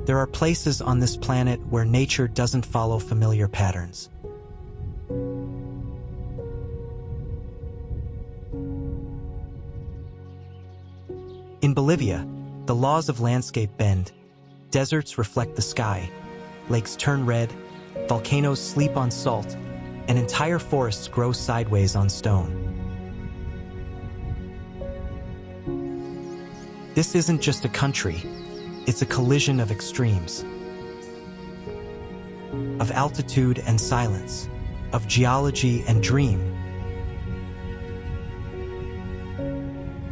There are places on this planet where nature doesn't follow familiar patterns. In Bolivia, the laws of landscape bend. Deserts reflect the sky, lakes turn red, volcanoes sleep on salt, and entire forests grow sideways on stone. This isn't just a country, it's a collision of extremes. Of altitude and silence, of geology and dream.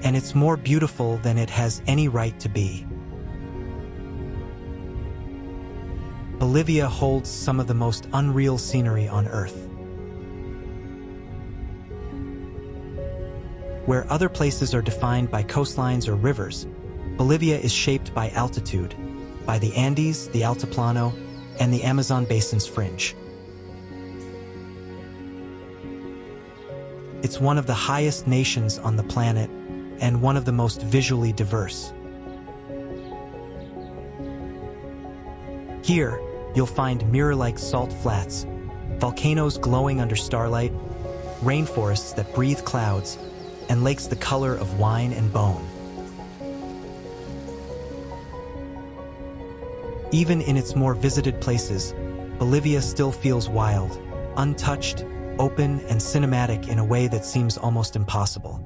And it's more beautiful than it has any right to be. Bolivia holds some of the most unreal scenery on Earth. Where other places are defined by coastlines or rivers, Bolivia is shaped by altitude, by the Andes, the Altiplano, and the Amazon basin's fringe. It's one of the highest nations on the planet and one of the most visually diverse. Here, you'll find mirror-like salt flats, volcanoes glowing under starlight, rainforests that breathe clouds, and lakes the color of wine and bone. Even in its more visited places, Bolivia still feels wild, untouched, open, and cinematic in a way that seems almost impossible.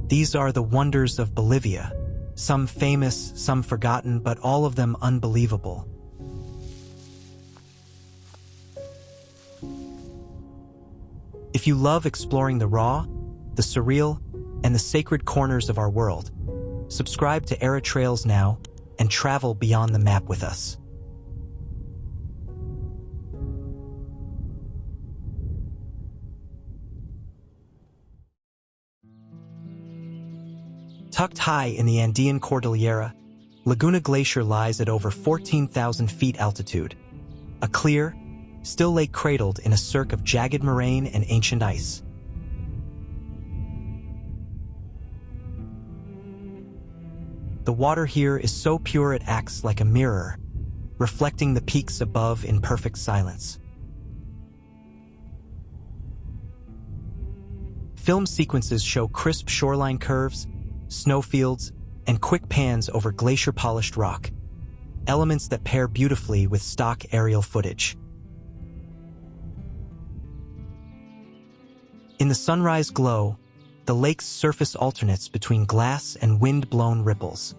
These are the wonders of Bolivia, some famous, some forgotten, but all of them unbelievable. If you love exploring the raw, the surreal, and the sacred corners of our world, subscribe to Era Trails now and travel beyond the map with us. Tucked high in the Andean Cordillera, Laguna Glaciar lies at over 14,000 feet altitude, a clear, still lake cradled in a cirque of jagged moraine and ancient ice. The water here is so pure it acts like a mirror, reflecting the peaks above in perfect silence. Film sequences show crisp shoreline curves, snowfields, and quick pans over glacier-polished rock, elements that pair beautifully with stock aerial footage. In the sunrise glow, the lake's surface alternates between glass and wind-blown ripples.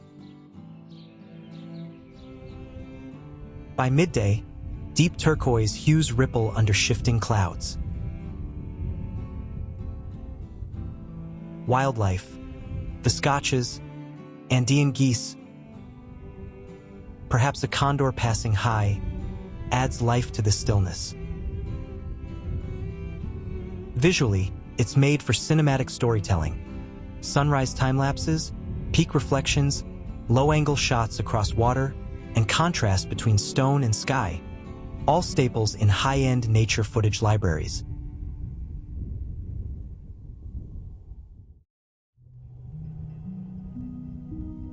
By midday, deep turquoise hues ripple under shifting clouds. Wildlife, viscaches, Andean geese, perhaps a condor passing high, adds life to the stillness. Visually, it's made for cinematic storytelling. Sunrise time-lapses, peak reflections, low-angle shots across water, and contrast between stone and sky, all staples in high-end nature footage libraries.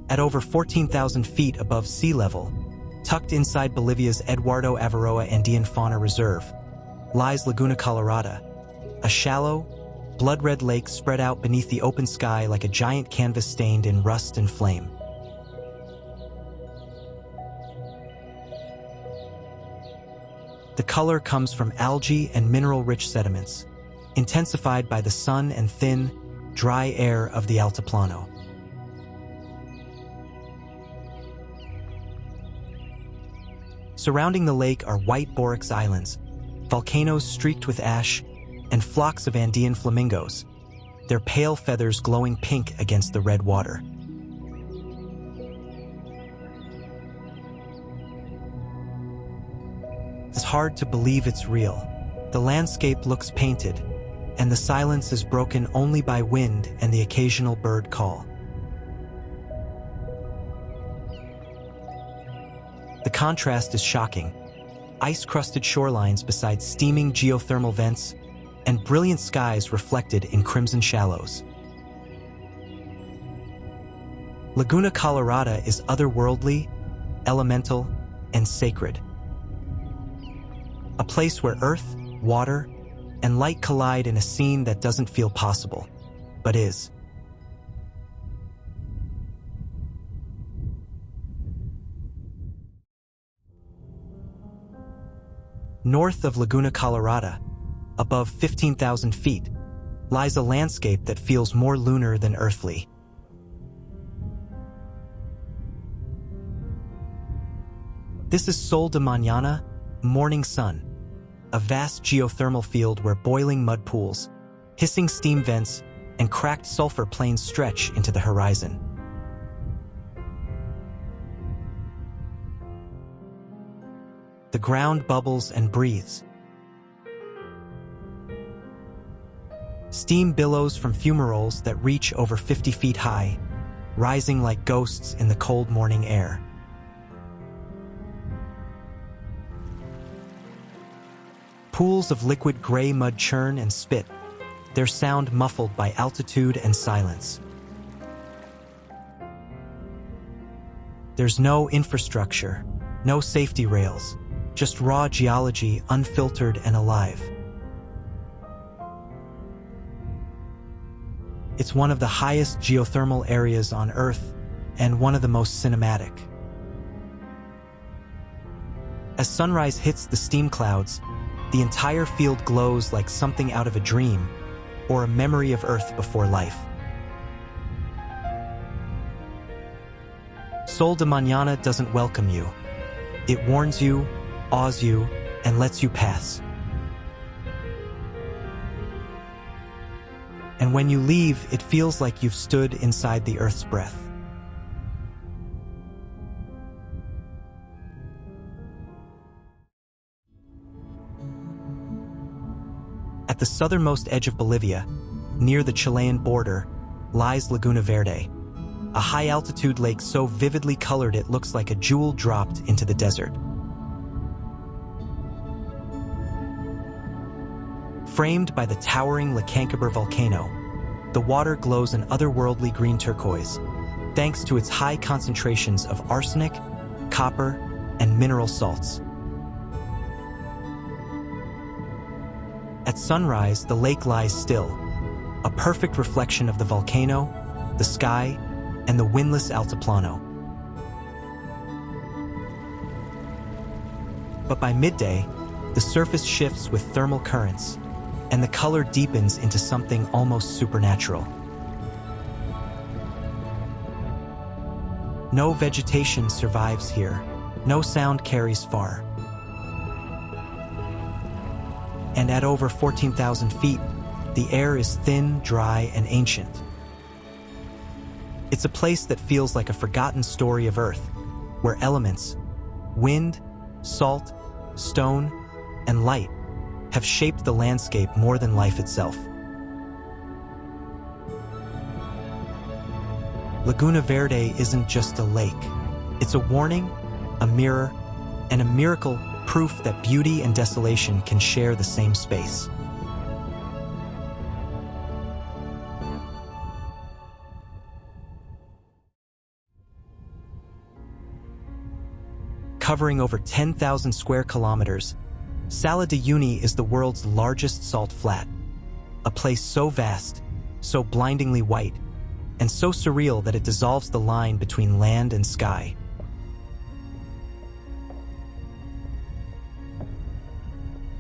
At over 14,000 feet above sea level, tucked inside Bolivia's Eduardo Avaroa Andean Fauna Reserve, lies Laguna Colorada, a shallow, blood-red lake spread out beneath the open sky like a giant canvas stained in rust and flame. The color comes from algae and mineral-rich sediments, intensified by the sun and thin, dry air of the Altiplano. Surrounding the lake are white borax islands, volcanoes streaked with ash, and flocks of Andean flamingos, their pale feathers glowing pink against the red water. It's hard to believe it's real. The landscape looks painted, and the silence is broken only by wind and the occasional bird call. The contrast is shocking. Ice-crusted shorelines beside steaming geothermal vents, and brilliant skies reflected in crimson shallows. Laguna Colorada is otherworldly, elemental, and sacred. A place where earth, water, and light collide in a scene that doesn't feel possible, but is. North of Laguna Colorada, above 15,000 feet, lies a landscape that feels more lunar than earthly. This is Sol de Mañana, morning sun, a vast geothermal field where boiling mud pools, hissing steam vents, and cracked sulfur plains stretch into the horizon. The ground bubbles and breathes. Steam billows from fumaroles that reach over 50 feet high, rising like ghosts in the cold morning air. Pools of liquid gray mud churn and spit, their sound muffled by altitude and silence. There's no infrastructure, no safety rails, just raw geology, unfiltered and alive. It's one of the highest geothermal areas on Earth and one of the most cinematic. As sunrise hits the steam clouds, the entire field glows like something out of a dream or a memory of Earth before life. Sol de Mañana doesn't welcome you. It warns you, awes you, and lets you pass. And when you leave, it feels like you've stood inside the Earth's breath. At the southernmost edge of Bolivia, near the Chilean border, lies Laguna Verde, a high-altitude lake so vividly colored it looks like a jewel dropped into the desert. Framed by the towering Lacáncaber volcano, the water glows an otherworldly green turquoise, thanks to its high concentrations of arsenic, copper, and mineral salts. At sunrise, the lake lies still, a perfect reflection of the volcano, the sky, and the windless altiplano. But by midday, the surface shifts with thermal currents, and the color deepens into something almost supernatural. No vegetation survives here, no sound carries far. And at over 14,000 feet, the air is thin, dry, and ancient. It's a place that feels like a forgotten story of Earth, where elements, wind, salt, stone, and light have shaped the landscape more than life itself. Laguna Verde isn't just a lake. It's a warning, a mirror, and a miracle, proof that beauty and desolation can share the same space. Covering over 10,000 square kilometers, Salar de Uyuni is the world's largest salt flat, a place so vast, so blindingly white, and so surreal that it dissolves the line between land and sky.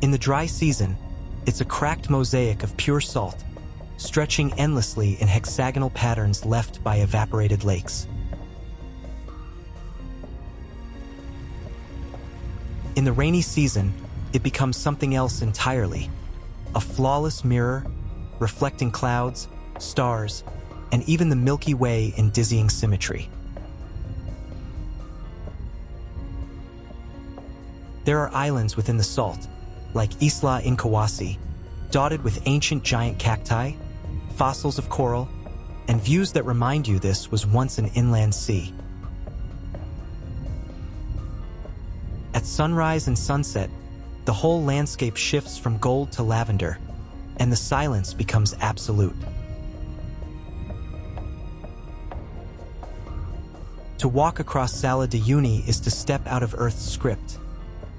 In the dry season, it's a cracked mosaic of pure salt, stretching endlessly in hexagonal patterns left by evaporated lakes. In the rainy season, it becomes something else entirely, a flawless mirror, reflecting clouds, stars, and even the Milky Way in dizzying symmetry. There are islands within the salt, like Isla Incahuasi, dotted with ancient giant cacti, fossils of coral, and views that remind you this was once an inland sea. At sunrise and sunset, the whole landscape shifts from gold to lavender, and the silence becomes absolute. To walk across Salar de Uyuni is to step out of Earth's script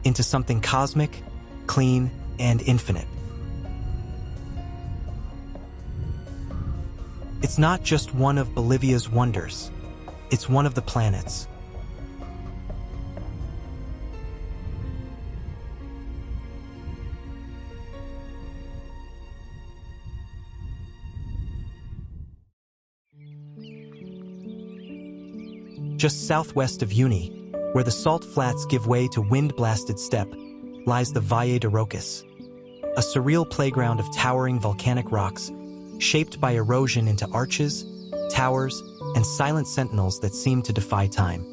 into something cosmic, clean, and infinite. It's not just one of Bolivia's wonders, it's one of the planet's. Just southwest of Uyuni, where the salt flats give way to wind-blasted steppe, lies the Valle de Rocas, a surreal playground of towering volcanic rocks, shaped by erosion into arches, towers, and silent sentinels that seem to defy time.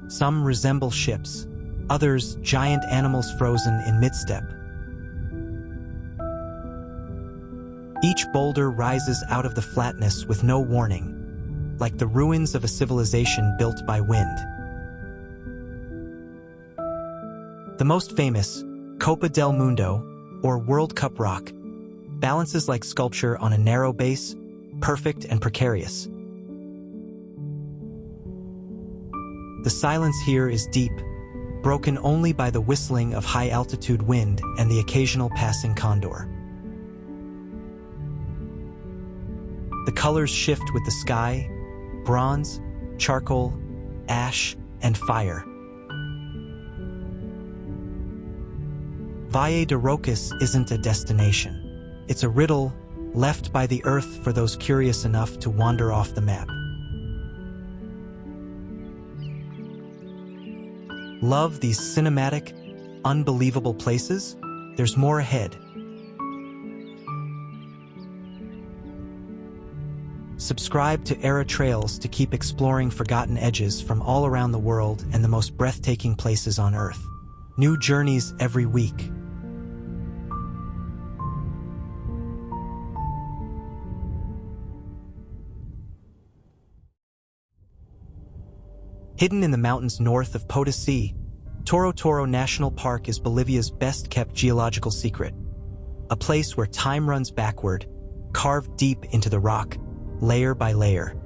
Some resemble ships, others giant animals frozen in mid-steppe. Each boulder rises out of the flatness with no warning, like the ruins of a civilization built by wind. The most famous, Copa del Mundo, or World Cup rock, balances like sculpture on a narrow base, perfect and precarious. The silence here is deep, broken only by the whistling of high-altitude wind and the occasional passing condor. The colors shift with the sky: bronze, charcoal, ash, and fire. Valle de Rocas isn't a destination. It's a riddle left by the earth for those curious enough to wander off the map. Love these cinematic, unbelievable places? There's more ahead. Subscribe to Era Trails to keep exploring forgotten edges from all around the world and the most breathtaking places on Earth. New journeys every week. Hidden in the mountains north of Potosí, Torotoro National Park is Bolivia's best-kept geological secret. A place where time runs backward, carved deep into the rock, layer by layer.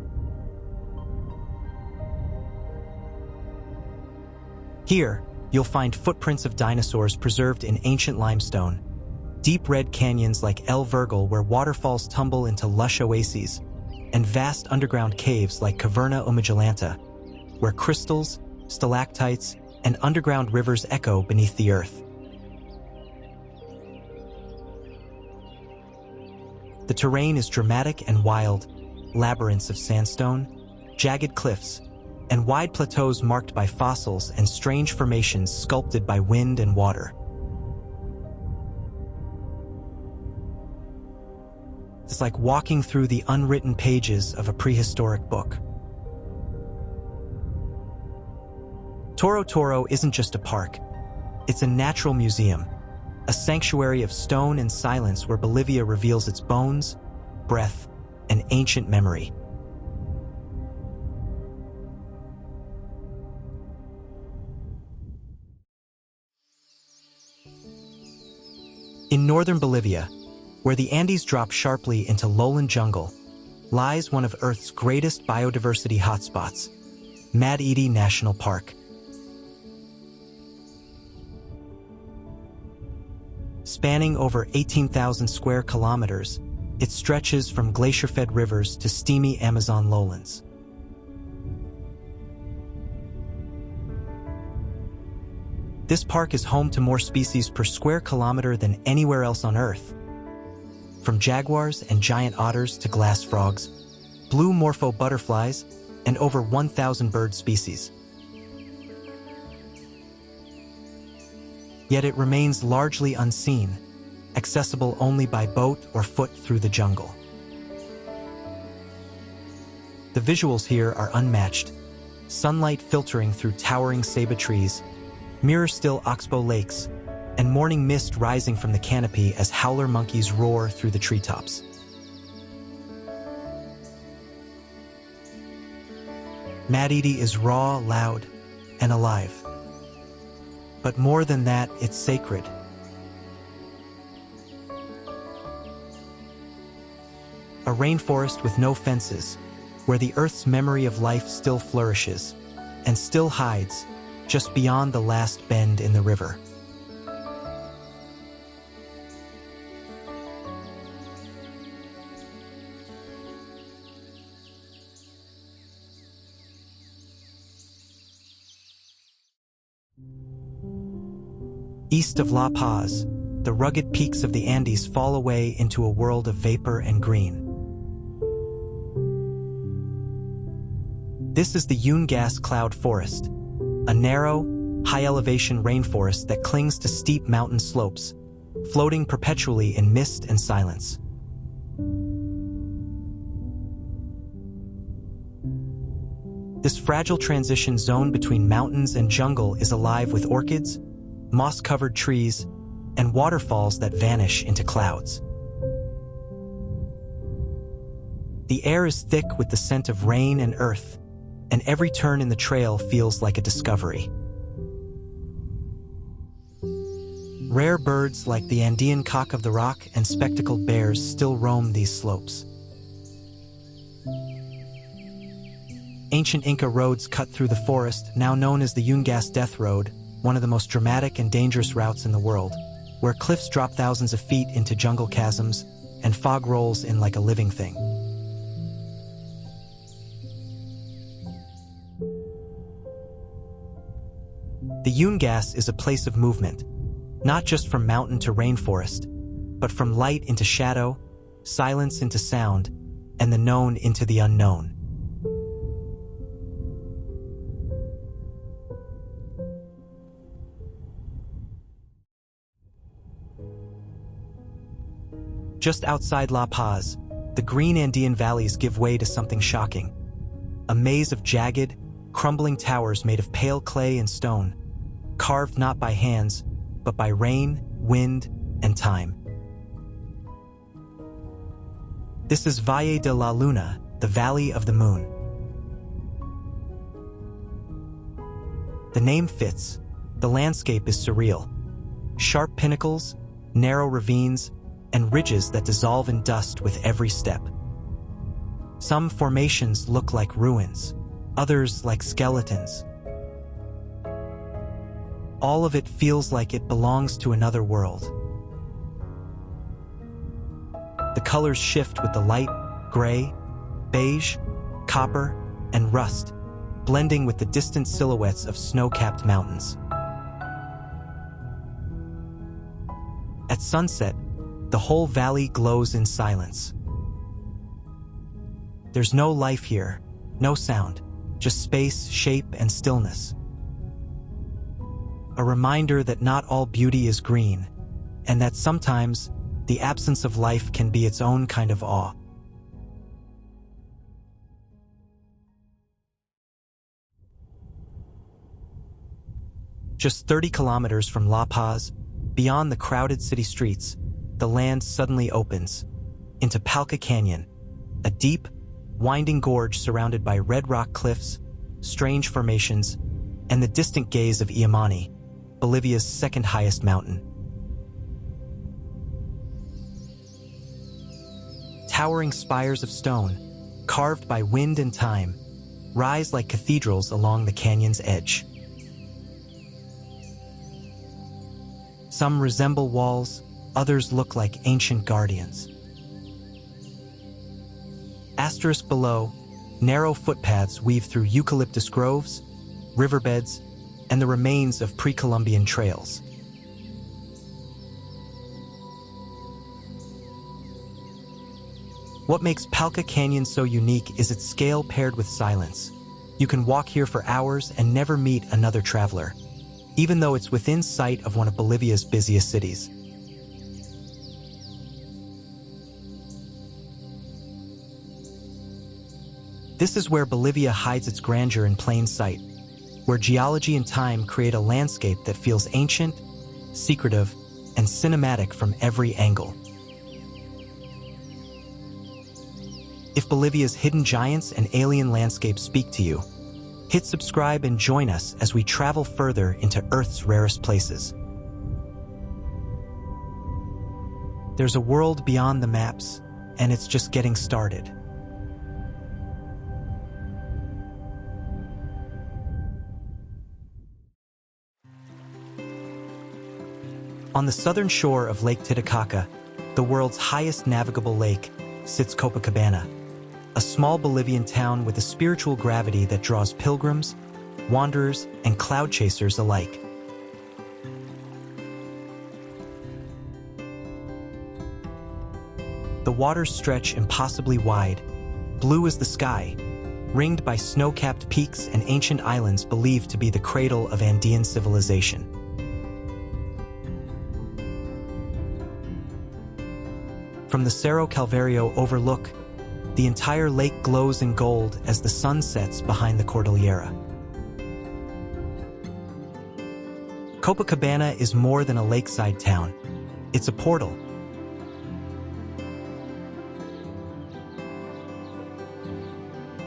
Here, you'll find footprints of dinosaurs preserved in ancient limestone, deep red canyons like El Virgil where waterfalls tumble into lush oases, and vast underground caves like Caverna Umagellanta, where crystals, stalactites, and underground rivers echo beneath the earth. The terrain is dramatic and wild, labyrinths of sandstone, jagged cliffs, and wide plateaus marked by fossils and strange formations sculpted by wind and water. It's like walking through the unwritten pages of a prehistoric book. Torotoro isn't just a park, it's a natural museum, a sanctuary of stone and silence where Bolivia reveals its bones, breath, and ancient memory. In northern Bolivia, where the Andes drop sharply into lowland jungle, lies one of Earth's greatest biodiversity hotspots, Madidi National Park. Spanning over 18,000 square kilometers, it stretches from glacier-fed rivers to steamy Amazon lowlands. This park is home to more species per square kilometer than anywhere else on Earth. From jaguars and giant otters to glass frogs, blue morpho butterflies, and over 1,000 bird species. Yet it remains largely unseen, accessible only by boat or foot through the jungle. The visuals here are unmatched, sunlight filtering through towering ceiba trees, mirror-still oxbow lakes, and morning mist rising from the canopy as howler monkeys roar through the treetops. Madidi is raw, loud, and alive. But more than that, it's sacred. a rainforest with no fences, where the Earth's memory of life still flourishes and still hides just beyond the last bend in the river. East of La Paz, the rugged peaks of the Andes fall away into a world of vapor and green. This is the Yungas cloud forest, a narrow, high-elevation rainforest that clings to steep mountain slopes, floating perpetually in mist and silence. This fragile transition zone between mountains and jungle is alive with orchids, moss-covered trees, and waterfalls that vanish into clouds. The air is thick with the scent of rain and earth, and every turn in the trail feels like a discovery. Rare birds like the Andean cock of the rock and spectacled bears still roam these slopes. Ancient Inca roads cut through the forest, now known as the Yungas Death Road, one of the most dramatic and dangerous routes in the world, where cliffs drop thousands of feet into jungle chasms and fog rolls in like a living thing. The Yungas is a place of movement, not just from mountain to rainforest, but from light into shadow, silence into sound, and the known into the unknown. Just outside La Paz, the green Andean valleys give way to something shocking. A maze of jagged, crumbling towers made of pale clay and stone, carved not by hands, but by rain, wind, and time. This is Valle de la Luna, the Valley of the Moon. The name fits. The landscape is surreal. Sharp pinnacles, narrow ravines, and ridges that dissolve in dust with every step. Some formations look like ruins, others like skeletons. All of it feels like it belongs to another world. The colors shift with the light, gray, beige, copper, and rust, blending with the distant silhouettes of snow-capped mountains. At sunset, the whole valley glows in silence. There's no life here, no sound, just space, shape, and stillness. A reminder that not all beauty is green, and that sometimes the absence of life can be its own kind of awe. Just 30 kilometers from La Paz, beyond the crowded city streets, the land suddenly opens into Palca Canyon, a deep, winding gorge surrounded by red rock cliffs, strange formations, and the distant gaze of Uyuni, Bolivia's second highest mountain. Towering spires of stone, carved by wind and time, rise like cathedrals along the canyon's edge. Some resemble walls, others look like ancient guardians. Asterisk below, narrow footpaths weave through eucalyptus groves, riverbeds, and the remains of pre-Columbian trails. What makes Palca Canyon so unique is its scale paired with silence. You can walk here for hours and never meet another traveler, even though it's within sight of one of Bolivia's busiest cities. This is where Bolivia hides its grandeur in plain sight, where geology and time create a landscape that feels ancient, secretive, and cinematic from every angle. If Bolivia's hidden giants and alien landscapes speak to you, hit subscribe and join us as we travel further into Earth's rarest places. There's a world beyond the maps, and it's just getting started. On the southern shore of Lake Titicaca, the world's highest navigable lake, sits Copacabana, a small Bolivian town with a spiritual gravity that draws pilgrims, wanderers, and cloud chasers alike. The waters stretch impossibly wide, blue as the sky, ringed by snow-capped peaks and ancient islands believed to be the cradle of Andean civilization. From the Cerro Calvario overlook, the entire lake glows in gold as the sun sets behind the Cordillera. Copacabana is more than a lakeside town. It's a portal.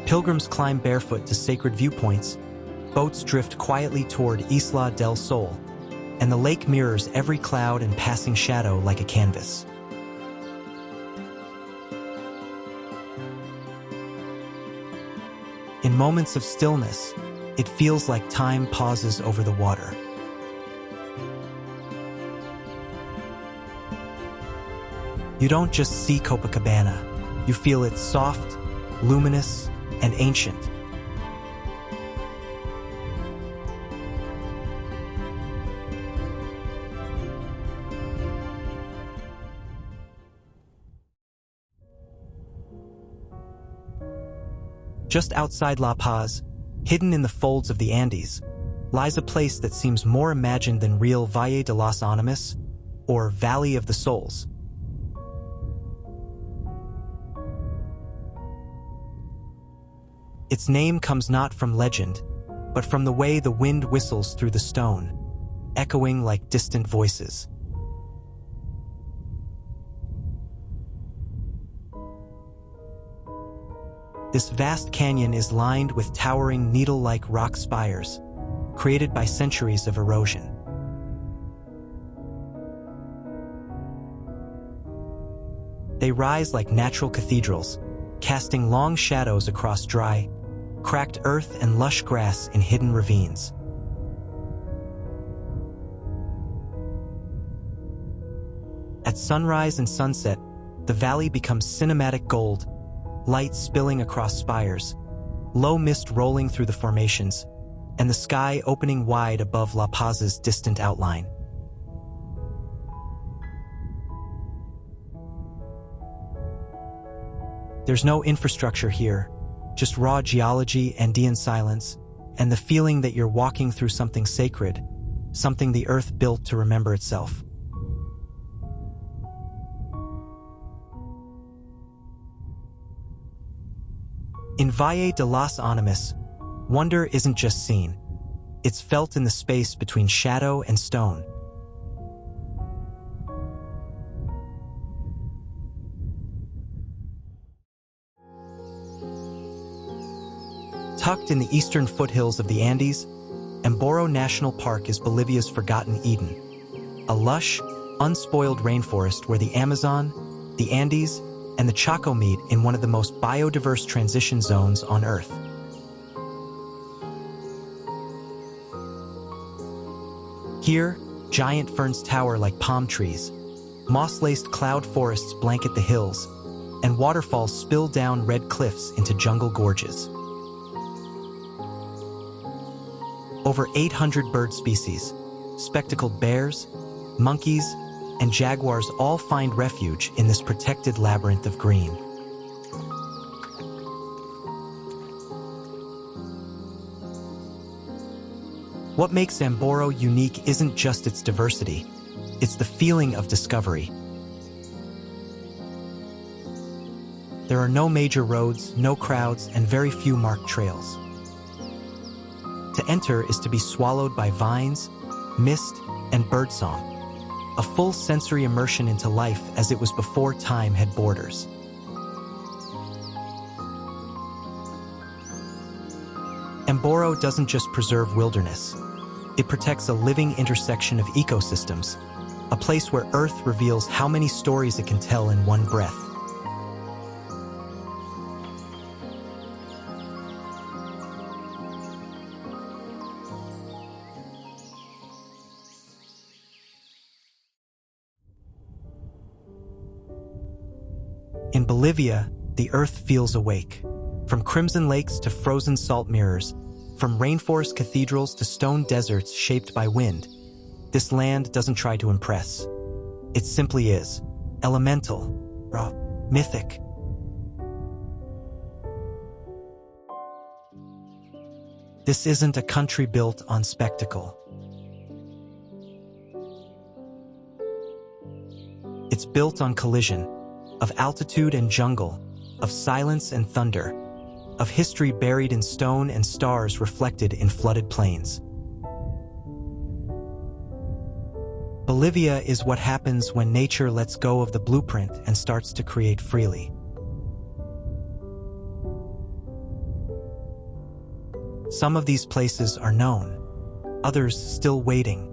Pilgrims climb barefoot to sacred viewpoints, boats drift quietly toward Isla del Sol, and the lake mirrors every cloud and passing shadow like a canvas. In moments of stillness, it feels like time pauses over the water. You don't just see Copacabana, you feel it soft, luminous, and ancient. Just outside La Paz, hidden in the folds of the Andes, lies a place that seems more imagined than real, Valle de las Ánimas, or Valley of the Souls. Its name comes not from legend, but from the way the wind whistles through the stone, echoing like distant voices. This vast canyon is lined with towering needle-like rock spires, created by centuries of erosion. They rise like natural cathedrals, casting long shadows across dry, cracked earth and lush grass in hidden ravines. At sunrise and sunset, the valley becomes cinematic gold, light spilling across spires, low mist rolling through the formations, and the sky opening wide above La Paz's distant outline. There's no infrastructure here, just raw geology, Andean silence, and the feeling that you're walking through something sacred, something the earth built to remember itself. In Valle de las Ánimas, wonder isn't just seen, it's felt in the space between shadow and stone. Tucked in the eastern foothills of the Andes, Amboró National Park is Bolivia's forgotten Eden, a lush, unspoiled rainforest where the Amazon, the Andes, and the Chaco meet in one of the most biodiverse transition zones on Earth. Here, giant ferns tower like palm trees, moss-laced cloud forests blanket the hills, and waterfalls spill down red cliffs into jungle gorges. Over 800 bird species, spectacled bears, monkeys, and jaguars all find refuge in this protected labyrinth of green. What makes Amboró unique isn't just its diversity, it's the feeling of discovery. There are no major roads, no crowds, and very few marked trails. To enter is to be swallowed by vines, mist, and birdsong, a full sensory immersion into life as it was before time had borders. Amboró doesn't just preserve wilderness, it protects a living intersection of ecosystems, a place where Earth reveals how many stories it can tell in one breath. In Bolivia, the earth feels awake. From crimson lakes to frozen salt mirrors, from rainforest cathedrals to stone deserts shaped by wind, this land doesn't try to impress. It simply is. Elemental, raw, mythic. This isn't a country built on spectacle. It's built on collision, of altitude and jungle, of silence and thunder, of history buried in stone and stars reflected in flooded plains. Bolivia is what happens when nature lets go of the blueprint and starts to create freely. Some of these places are known, others still waiting.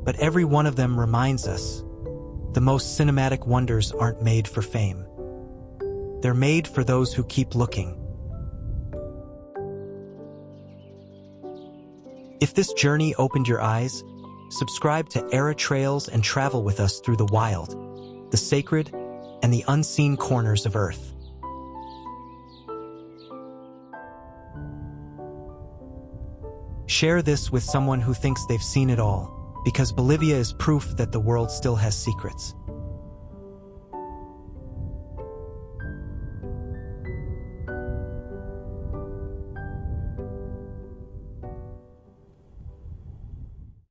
But every one of them reminds us, the most cinematic wonders aren't made for fame. They're made for those who keep looking. If this journey opened your eyes, subscribe to Era Trails and travel with us through the wild, the sacred, and the unseen corners of Earth. Share this with someone who thinks they've seen it all, because Bolivia is proof that the world still has secrets.